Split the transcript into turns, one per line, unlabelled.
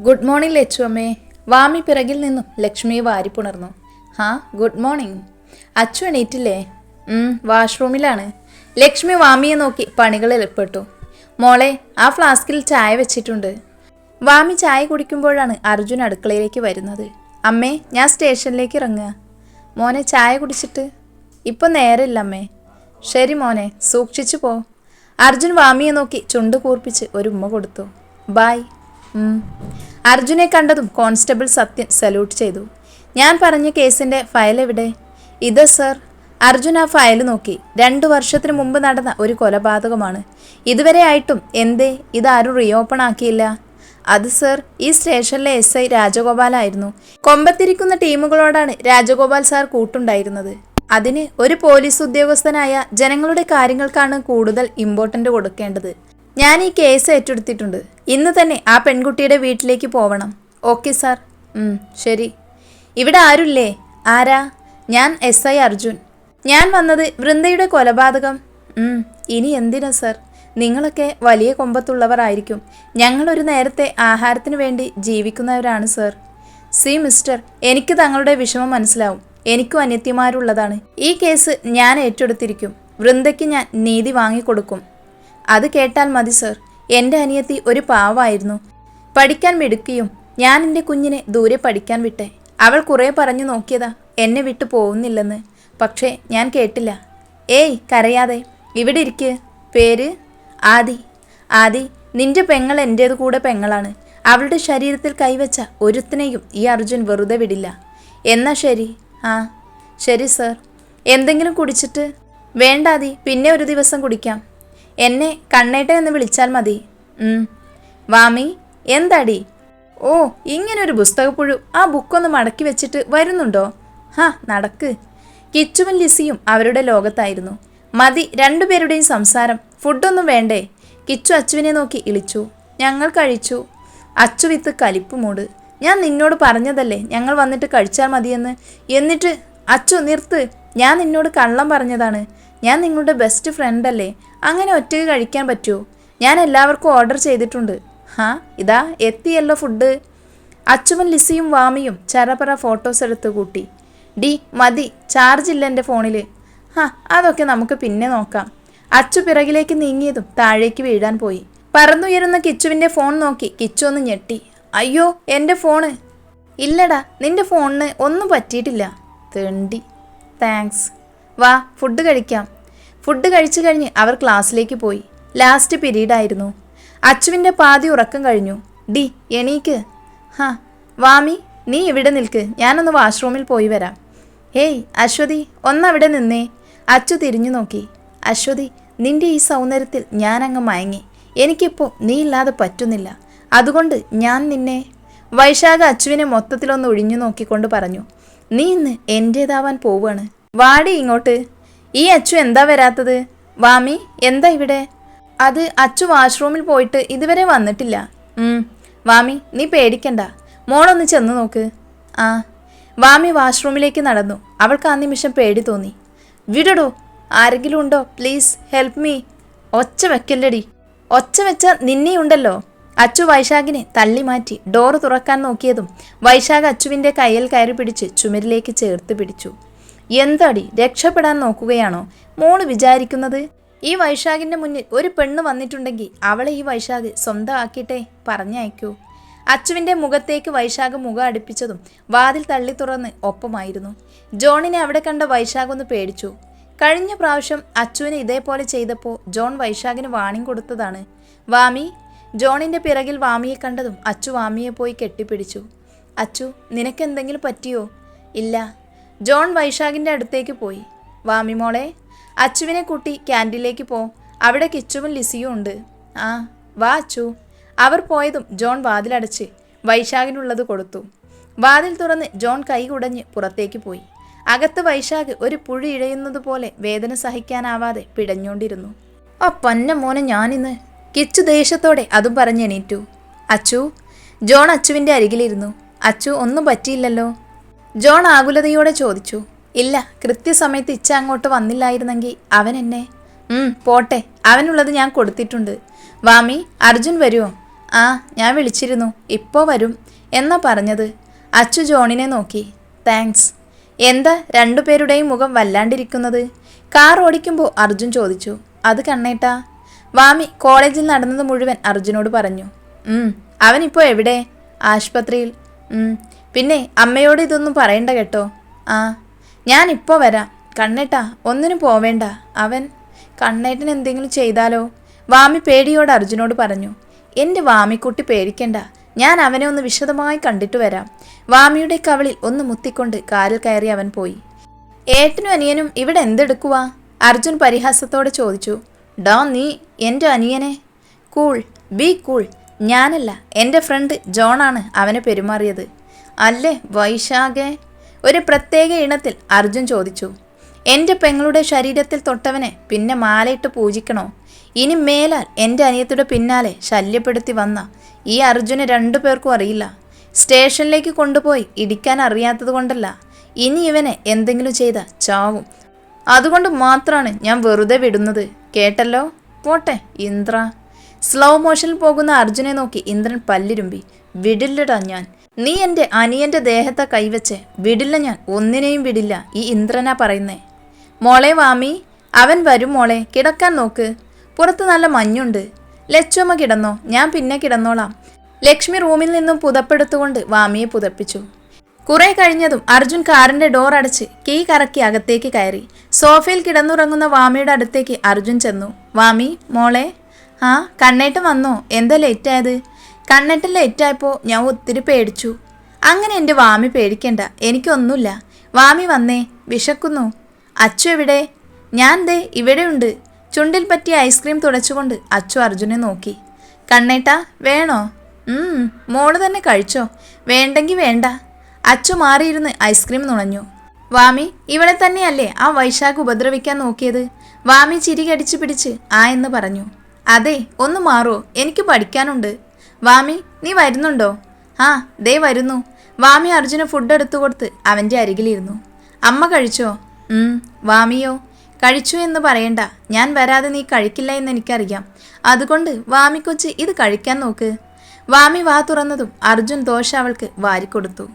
Good morning Lachu അമ്മേ. വാമി പിറകിൽ നിന്നും ലക്ഷ്മിയെ വാരിപ്പുണർന്നു. ഹാ, ഗുഡ് മോർണിംഗ്. അച്ചു എണീറ്റില്ലേ? വാഷ്റൂമിലാണ്. ലക്ഷ്മി വാമിയെ നോക്കി പണികളിൽ ഏർപ്പെട്ടു. മോളെ, ആ ഫ്ലാസ്കിൽ ചായ വെച്ചിട്ടുണ്ട്. വാമി ചായ കുടിക്കുമ്പോഴാണ് അർജുൻ അടുക്കളയിലേക്ക് വരുന്നത്. അമ്മേ, ഞാൻ സ്റ്റേഷനിലേക്ക് ഇറങ്ങുക. മോനെ, ചായ കുടിച്ചിട്ട്? ഇപ്പം നേരമില്ല അമ്മേ. ശരി മോനെ, സൂക്ഷിച്ചു പോ. അർജുൻ വാമിയെ നോക്കി ചുണ്ട് കൂർപ്പിച്ച് ഒരു ഉമ്മ കൊടുത്തു. ബായ്. അർജുനെ കണ്ടതും കോൺസ്റ്റബിൾ സത്യൻ സല്യൂട്ട് ചെയ്തു. ഞാൻ പറഞ്ഞ കേസിൻ്റെ ഫയൽ എവിടെ? ഇത് സർ. അർജുൻ ആ ഫയൽ നോക്കി. 2 വർഷത്തിന് മുമ്പ് നടന്ന ഒരു കൊലപാതകമാണ്. ഇതുവരെ ആയിട്ടും എന്തേ ഇതാരും റീഓപ്പൺ ആക്കിയില്ല? അത് സർ, ഈ സ്റ്റേഷനിലെ SI രാജഗോപാലായിരുന്നു. കൊമ്പത്തിരിക്കുന്ന ടീമുകളോടാണ് രാജഗോപാൽ സാർ കൂട്ടുണ്ടായിരുന്നത്. അതിന് ഒരു പോലീസ് ഉദ്യോഗസ്ഥനായ ജനങ്ങളുടെ കാര്യങ്ങൾക്കാണ് കൂടുതൽ ഇമ്പോർട്ടൻ്റ് കൊടുക്കേണ്ടത്. ഞാൻ ഈ കേസ് ഏറ്റെടുത്തിട്ടുണ്ട്. ഇന്ന് തന്നെ ആ പെൺകുട്ടിയുടെ വീട്ടിലേക്ക് പോവണം. Okay sir. ശരി. ഇവിടെ ആരുല്ലേ? ആരാ? ഞാൻ SI അർജുൻ. ഞാൻ വന്നത് വൃന്ദയുടെ കൊലപാതകം. ഇനി എന്തിനാ സർ? നിങ്ങളൊക്കെ വലിയ കൊമ്പത്തുള്ളവർ ആയിരിക്കും. ഞങ്ങളൊരു നേരത്തെ ആഹാരത്തിന് വേണ്ടി ജീവിക്കുന്നവരാണ് സർ. സി മിസ്റ്റർ, എനിക്ക് തങ്ങളുടെ വിഷമം മനസ്സിലാവും. എനിക്കും അനിത്യമാരുള്ളതാണ്. ഈ കേസ് ഞാൻ ഏറ്റെടുത്തിരിക്കും. വൃന്ദയ്ക്ക് ഞാൻ നീതി വാങ്ങിക്കൊടുക്കും. അത് കേട്ടാൽ മതി സർ. എൻ്റെ അനിയത്തി ഒരു പാവമായിരുന്നു. പഠിക്കാൻ മിടുക്കിയും. ഞാൻ എൻ്റെ കുഞ്ഞിനെ ദൂരെ പഠിക്കാൻ വിട്ടെ. അവൾ കുറേ പറഞ്ഞു നോക്കിയതാ എന്നെ വിട്ടു പോകുന്നില്ലെന്ന്. പക്ഷേ ഞാൻ കേട്ടില്ല. ഏയ്, കരയാതെ ഇവിടെ ഇരിക്ക്. പേര്? ആദി. ആദി, നിന്റെ പെങ്ങൾ എൻ്റേത് കൂടെ പെങ്ങളാണ്. അവളുടെ ശരീരത്തിൽ കൈവച്ച ഒരുത്തിനെയും ഈ അർജുൻ വെറുതെ വിടില്ല. എന്നാ ശരി. ശരി സർ. എന്തെങ്കിലും കുടിച്ചിട്ട്? വേണ്ടാതി, പിന്നെ ഒരു ദിവസം കുടിക്കാം. എന്നെ കണ്ണേട്ടൻ എന്ന് വിളിച്ചാൽ മതി. വാമി, എന്താടി? ഓ, ഇങ്ങനൊരു പുസ്തകപ്പുഴു. ആ ബുക്കൊന്ന് മടക്കി വെച്ചിട്ട് വരുന്നുണ്ടോ? നടക്ക്. കിച്ചുവും ലിസിയും അവരുടെ ലോകത്തായിരുന്നു. മതി രണ്ടുപേരുടെയും സംസാരം. ഫുഡൊന്നും വേണ്ടേ? കിച്ചു അച്ചുവിനെ നോക്കി ഇളിച്ചു. ഞങ്ങൾ കഴിച്ചു. അച്ചു വിത്ത് കലിപ്പ് മൂട്. ഞാൻ നിന്നോട് പറഞ്ഞതല്ലേ ഞങ്ങൾ വന്നിട്ട് കഴിച്ചാൽ മതിയെന്ന്. എന്നിട്ട് അച്ചു നിർത്ത്. ഞാൻ നിന്നോട് കള്ളം പറഞ്ഞതാണ്. ഞാൻ നിങ്ങളുടെ ബെസ്റ്റ് ഫ്രണ്ട് അല്ലേ? അങ്ങനെ ഒറ്റയ്ക്ക് കഴിക്കാൻ പറ്റുമോ? ഞാൻ എല്ലാവർക്കും ഓർഡർ ചെയ്തിട്ടുണ്ട്. ഇതാ എത്തിയല്ലോ ഫുഡ്. അച്ചുവും ലിസിയും വാമിയും ചരപറ ഫോട്ടോസ് എടുത്ത് കൂട്ടി. മതി, ചാർജ് ഇല്ല എൻ്റെ ഫോണിൽ. അതൊക്കെ നമുക്ക് പിന്നെ നോക്കാം. അച്ചു പിറകിലേക്ക് നീങ്ങിയതും താഴേക്ക് വീഴാൻ പോയി. പറന്നുയരുന്ന കിച്ചുവിൻ്റെ ഫോൺ നോക്കി കിച്ചു ഒന്ന് ഞെട്ടി. അയ്യോ, എൻ്റെ ഫോണ്. ഇല്ലടാ, നിന്റെ ഫോണിന് ഒന്നും പറ്റിയിട്ടില്ല. തെണ്ടി. താങ്ക്സ്. വാ, ഫുഡ് കഴിക്കാം. ഫുഡ് കഴിച്ചു കഴിഞ്ഞ് അവർ ക്ലാസ്സിലേക്ക് പോയി. ലാസ്റ്റ് പീരീഡ് ആയിരുന്നു. അച്ചുവിൻ്റെ പാതി ഉറക്കം കഴിഞ്ഞു. എണീക്ക്. വാമി, നീ ഇവിടെ നിൽക്ക്. ഞാനൊന്ന് വാഷ്റൂമിൽ പോയി വരാം. ഹേയ് അശ്വതി, ഒന്നവിടെ നിന്നേ. അച്ചു തിരിഞ്ഞു നോക്കി. അശ്വതി, നിന്റെ ഈ സൗന്ദര്യത്തിൽ ഞാനങ്ങ് മയങ്ങി. എനിക്കിപ്പോൾ നീ ഇല്ലാതെ പറ്റുന്നില്ല. അതുകൊണ്ട് ഞാൻ നിന്നെ... വൈശാഖ അച്ചുവിനെ മൊത്തത്തിലൊന്ന് ഒഴിഞ്ഞു നോക്കിക്കൊണ്ട് പറഞ്ഞു. നീ ഇന്ന് എൻ്റേതാവാൻ പോവുകയാണ്. വാടി ഇങ്ങോട്ട്. ഈ അച്ചു എന്താ വരാത്തത്? വാമി, എന്താ ഇവിടെ? അത് അച്ചു വാഷ്റൂമിൽ പോയിട്ട് ഇതുവരെ വന്നിട്ടില്ല. വാമി, നീ പേടിക്കണ്ട. മോളൊന്ന് ചെന്ന് നോക്ക്. വാമി വാഷ്റൂമിലേക്ക് നടന്നു. അവൾക്ക് ആ നിമിഷം പേടി തോന്നി. വിടടോ, ആരെങ്കിലും ഉണ്ടോ? Please help me. ഒച്ച വെക്കല്ലടി. ഒച്ച വെച്ച നിന്നെയുണ്ടല്ലോ. അച്ചു വൈശാഖിനെ തള്ളി മാറ്റി ഡോറ് തുറക്കാൻ നോക്കിയതും വൈശാഖ് അച്ചുവിൻ്റെ കയ്യിൽ കയറി പിടിച്ച് ചുമരിലേക്ക് ചേർത്ത് പിടിച്ചു. എന്താടി, രക്ഷപ്പെടാൻ നോക്കുകയാണോ മോള് വിചാരിക്കുന്നത്? ഈ വൈശാഖിൻ്റെ മുന്നിൽ ഒരു പെണ്ണ് വന്നിട്ടുണ്ടെങ്കിൽ അവളെ ഈ വൈശാഖ് സ്വന്തമാക്കിയിട്ടേ പറഞ്ഞയക്കൂ. അച്ചുവിൻ്റെ മുഖത്തേക്ക് വൈശാഖ് മുഖം അടുപ്പിച്ചതും വാതിൽ തള്ളി തുറന്ന് ഒപ്പമായിരുന്നു. ജോണിനെ അവിടെ കണ്ട വൈശാഖ് ഒന്ന് പേടിച്ചു. കഴിഞ്ഞ പ്രാവശ്യം അച്ചുവിനെ ഇതേപോലെ ചെയ്തപ്പോൾ ജോൺ വൈശാഖിന് വാണിംഗ് കൊടുത്തതാണ്. വാമി. ജോണിൻ്റെ പിറകിൽ വാമിയെ കണ്ടതും അച്ചു വാമിയെ പോയി കെട്ടിപ്പിടിച്ചു. അച്ചു, നിനക്കെന്തെങ്കിലും പറ്റിയോ? ഇല്ല. ജോൺ വൈശാഖിൻ്റെ അടുത്തേക്ക് പോയി. വാമി മോളെ, അച്ചുവിനെ കൂട്ടി ക്യാൻറ്റീനിലേക്ക് പോ. അവിടെ കിച്ചുവും ലിസിയും ഉണ്ട്. വാ അച്ചു. അവർ പോയതും ജോൺ വാതിലടച്ച് വൈശാഖിനുള്ളത് കൊടുത്തു. വാതിൽ തുറന്ന് ജോൺ കൈ കുടഞ്ഞ് പുറത്തേക്ക് പോയി. അകത്ത് വൈശാഖ് ഒരു പുഴി ഇഴയുന്നത് പോലെ വേദന സഹിക്കാനാവാതെ പിടഞ്ഞോണ്ടിരുന്നു. പന്ന മോനെ ഞാനിന്ന്. കിച്ചു ദേഷ്യത്തോടെ അതും പറഞ്ഞെണീറ്റു. അച്ചു. ജോൺ അച്ചുവിൻ്റെ അരികിലിരുന്നു. അച്ചു, ഒന്നും പറ്റിയില്ലല്ലോ? ജോൺ ആകുലതയോടെ ചോദിച്ചു. ഇല്ല, കൃത്യസമയത്ത് ഇച്ച അങ്ങോട്ട് വന്നില്ലായിരുന്നെങ്കിൽ അവൻ എന്നെ... പോട്ടെ, അവനുള്ളത് ഞാൻ കൊടുത്തിട്ടുണ്ട്. വാമി, അർജുൻ വരുമോ? ആ ഞാൻ വിളിച്ചിരുന്നു, ഇപ്പോൾ വരും എന്നാ പറഞ്ഞത്. അച്ചു ജോണിനെ നോക്കി. താങ്ക്സ്. എന്താ രണ്ടുപേരുടെയും മുഖം വല്ലാണ്ടിരിക്കുന്നത്? കാർ ഓടിക്കുമ്പോൾ അർജുൻ ചോദിച്ചു. അത് കണ്ണേട്ടാ. വാമി കോളേജിൽ നടന്നത് മുഴുവൻ അർജുനോട് പറഞ്ഞു. അവനിപ്പോൾ എവിടെ? ആശുപത്രിയിൽ. പിന്നെ അമ്മയോട് ഇതൊന്നും പറയണ്ട കേട്ടോ. ആ ഞാനിപ്പോൾ വരാം. കണ്ണേട്ടാ ഒന്നിനും പോവേണ്ട. കണ്ണേട്ടൻ എന്തെങ്കിലും ചെയ്താലോ? വാമി പേടിയോട് അർജുനോട് പറഞ്ഞു. എൻ്റെ വാമിക്കുട്ടി പേടിക്കണ്ട, ഞാൻ അവനെ ഒന്ന് വിശദമായി കണ്ടിട്ട് വരാം. വാമിയുടെ കവിളിൽ ഒന്ന് മുത്തിക്കൊണ്ട് കാറിൽ കയറി അവൻ പോയി. ഏട്ടനും അനിയനും ഇവിടെ എന്തെടുക്കുവാ? അർജുൻ പരിഹാസത്തോടെ ചോദിച്ചു. ഡാ നീ എൻ്റെ അനിയനെ. Cool, B cool. ഞാനല്ല, എൻ്റെ ഫ്രണ്ട് ജോണാണ് അവനെ പെരുമാറിയത്. അല്ലേ വൈശാഖേ? ഒരു പ്രത്യേക ഇനത്തിൽ അർജുൻ ചോദിച്ചു. എൻ്റെ പെങ്ങളുടെ ശരീരത്തിൽ തൊട്ടവനെ പിന്നെ മാലയിട്ട് പൂജിക്കണോ? ഇനി മേലാൽ എൻ്റെ അനിയത്തിയുടെ പിന്നാലെ ശല്യപ്പെടുത്തി വന്ന ഈ അർജുന് രണ്ടുപേർക്കും അറിയില്ല. സ്റ്റേഷനിലേക്ക് കൊണ്ടുപോയി ഇടിക്കാൻ അറിയാത്തത് കൊണ്ടല്ല, ഇനി ഇവനെ എന്തെങ്കിലും ചെയ്ത ചാവും. അതുകൊണ്ട് മാത്രമാണ് ഞാൻ വെറുതെ വിടുന്നത്. കേട്ടല്ലോ? പോട്ടെ ഇന്ദ്ര. സ്ലോ മോഷനിൽ പോകുന്ന അർജുനെ നോക്കി ഇന്ദ്രൻ പല്ലിരുമ്പി. വിടില്ലടാ ഞാൻ. നീ എൻ്റെ അനിയൻ്റെ ദേഹത്തെ കൈവച്ച് വിടില്ല ഞാൻ. ഒന്നിനെയും വിടില്ല. ഈ ഇന്ദ്രനാ പറയുന്നേ. മോളെ വാമി, അവൻ വരും മോളെ. കിടക്കാൻ നോക്ക്. പുറത്ത് നല്ല മഞ്ഞുണ്ട്. ലച്ചുമ്മ കിടന്നോ? ഞാൻ പിന്നെ കിടന്നോളാം. ലക്ഷ്മി റൂമിൽ നിന്നും പുതപ്പെടുത്തുകൊണ്ട് വാമിയെ പുതപ്പിച്ചു. കുറെ കഴിഞ്ഞതും അർജുൻ കാറിന്റെ ഡോർ അടച്ച് കീ കറക്കി അകത്തേക്ക് കയറി. സോഫയിൽ കിടന്നുറങ്ങുന്ന വാമിയുടെ അടുത്തേക്ക് അർജുൻ ചെന്നു. വാമി മോളെ. ആ കണ്ണേട്ടൻ വന്നോ? എന്താ ലേറ്റായത്? കണ്ണേട്ടൻ ലേറ്റായപ്പോൾ ഞാൻ ഒത്തിരി പേടിച്ചു. അങ്ങനെ എൻ്റെ വാമി പേടിക്കണ്ട, എനിക്കൊന്നുമില്ല. വാമി വന്നേ, വിശക്കുന്നു. അച്ചു എവിടെ? ഞാൻ ദേ ഇവിടെയുണ്ട്. ചുണ്ടിൽ പറ്റിയ ഐസ്ക്രീം തുടച്ചുകൊണ്ട് അച്ചു അർജുനെ നോക്കി. കണ്ണേട്ടാ വേണോ? മോള് തന്നെ കഴിച്ചോ. വേണ്ടെങ്കിൽ വേണ്ട. അച്ചു മാറിയിരുന്ന് ഐസ്ക്രീം നുണഞ്ഞു. വാമി ഇവളെ തന്നെയല്ലേ ആ വൈശാഖ് ഉപദ്രവിക്കാൻ നോക്കിയത്? വാമി ചിരി കടിച്ചു പിടിച്ച് ആ എന്ന് പറഞ്ഞു. അതെ, ഒന്ന് മാറോ, എനിക്ക് പഠിക്കാനുണ്ട്. വാമി നീ വരുന്നുണ്ടോ? ആ ദേ വരുന്നു. വാമി അർജുന് ഫുഡ് എടുത്തു കൊടുത്ത് അവൻ്റെ അരികിലിരുന്നു. അമ്മ കഴിച്ചോ? വാമിയോ? കഴിച്ചു എന്ന് പറയണ്ട. ഞാൻ വരാതെ നീ കഴിക്കില്ല എന്ന് എനിക്കറിയാം. അതുകൊണ്ട് വാമി കൊച്ച് ഇത് കഴിക്കാൻ നോക്ക്. വാമി വാ തുറന്നതും അർജുൻ ദോശ അവൾക്ക് വാരിക്കൊടുത്തു.